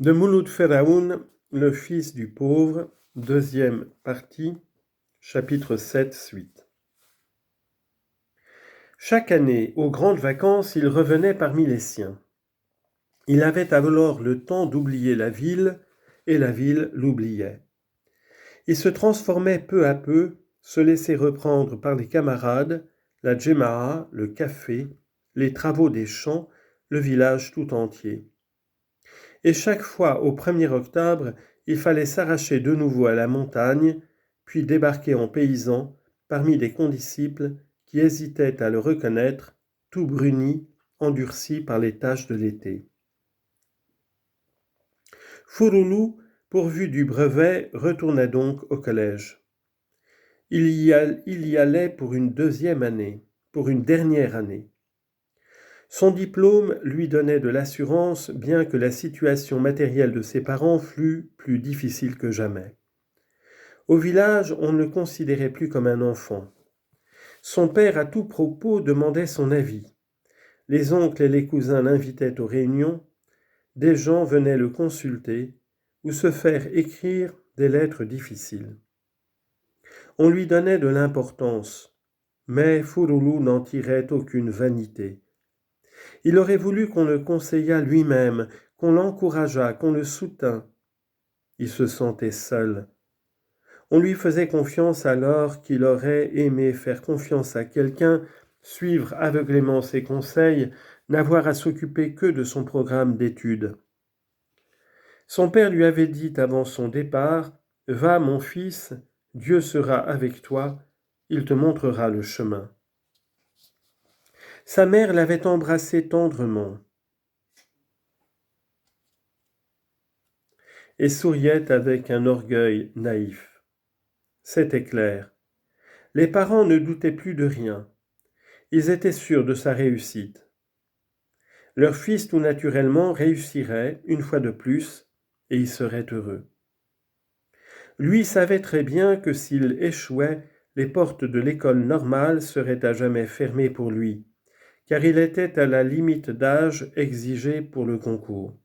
De Mouloud Feraoun, le fils du pauvre, deuxième partie, chapitre 7, suite. Chaque année, aux grandes vacances, il revenait parmi les siens. Il avait alors le temps d'oublier la ville, et la ville l'oubliait. Il se transformait peu à peu, se laissait reprendre par les camarades, la djema'a, le café, les travaux des champs, le village tout entier. Et chaque fois, au 1er octobre, il fallait s'arracher de nouveau à la montagne, puis débarquer en paysan parmi des condisciples qui hésitaient à le reconnaître, tout bruni, endurci par les tâches de l'été. Fouroulou, pourvu du brevet, retourna donc au collège. Il y allait pour une deuxième année, pour une dernière année. Son diplôme lui donnait de l'assurance, bien que la situation matérielle de ses parents fût plus difficile que jamais. Au village, on ne le considérait plus comme un enfant. Son père, à tout propos, demandait son avis. Les oncles et les cousins l'invitaient aux réunions. Des gens venaient le consulter ou se faire écrire des lettres difficiles. On lui donnait de l'importance, mais Fouroulou n'en tirait aucune vanité. Il aurait voulu qu'on le conseillât lui-même, qu'on l'encourageât, qu'on le soutînt. Il se sentait seul. On lui faisait confiance alors qu'il aurait aimé faire confiance à quelqu'un, suivre aveuglément ses conseils, n'avoir à s'occuper que de son programme d'études. Son père lui avait dit avant son départ, « Va, mon fils, Dieu sera avec toi, il te montrera le chemin. » Sa mère l'avait embrassé tendrement et souriait avec un orgueil naïf. C'était clair. Les parents ne doutaient plus de rien. Ils étaient sûrs de sa réussite. Leur fils tout naturellement réussirait une fois de plus et il serait heureux. Lui savait très bien que s'il échouait, les portes de l'école normale seraient à jamais fermées pour lui, car il était à la limite d'âge exigée pour le concours.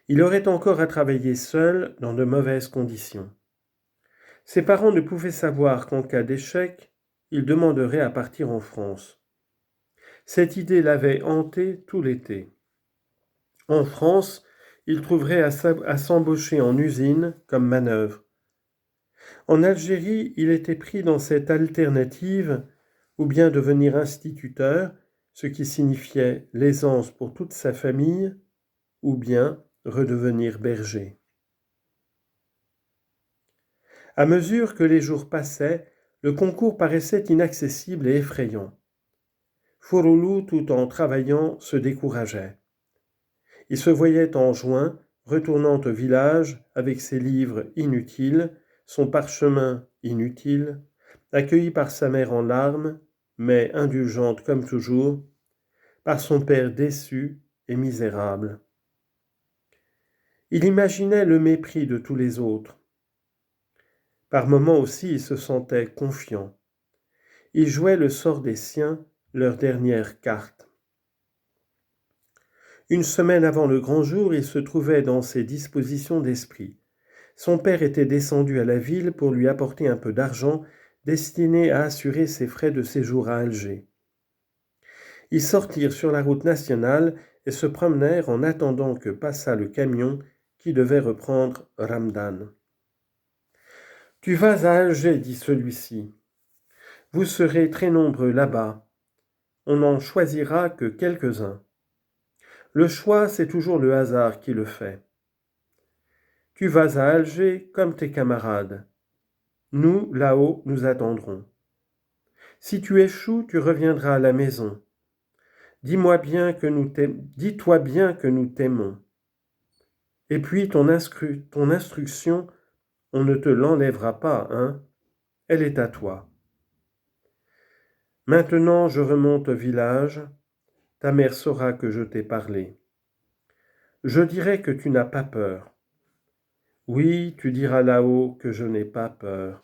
Il aurait encore à travailler seul dans de mauvaises conditions. Ses parents ne pouvaient savoir qu'en cas d'échec, il demanderait à partir en France. Cette idée l'avait hanté tout l'été. En France, il trouverait à s'embaucher en usine comme manœuvre. En Algérie, il était pris dans cette alternative, ou bien devenir instituteur, ce qui signifiait l'aisance pour toute sa famille, ou bien redevenir berger. À mesure que les jours passaient, le concours paraissait inaccessible et effrayant. Fouroulou, tout en travaillant, se décourageait. Il se voyait en juin, retournant au village avec ses livres inutiles, son parchemin inutile, accueilli par sa mère en larmes, mais indulgente comme toujours, par son père déçu et misérable. Il imaginait le mépris de tous les autres. Par moments aussi, il se sentait confiant. Il jouait le sort des siens, leur dernière carte. Une semaine avant le grand jour, il se trouvait dans ses dispositions d'esprit. Son père était descendu à la ville pour lui apporter un peu d'argent destiné à assurer ses frais de séjour à Alger. Ils sortirent sur la route nationale et se promenèrent en attendant que passât le camion qui devait reprendre Ramdan. « Tu vas à Alger, dit celui-ci. Vous serez très nombreux là-bas. On n'en choisira que quelques-uns. Le choix, c'est toujours le hasard qui le fait. Tu vas à Alger comme tes camarades. Nous, là-haut, nous attendrons. Si tu échoues, tu reviendras à la maison. Dis-toi bien que nous t'aimons. Et puis ton instruction, on ne te l'enlèvera pas, hein? Elle est à toi. Maintenant, je remonte au village. Ta mère saura que je t'ai parlé. Je dirai que tu n'as pas peur. Oui, tu diras là-haut que je n'ai pas peur.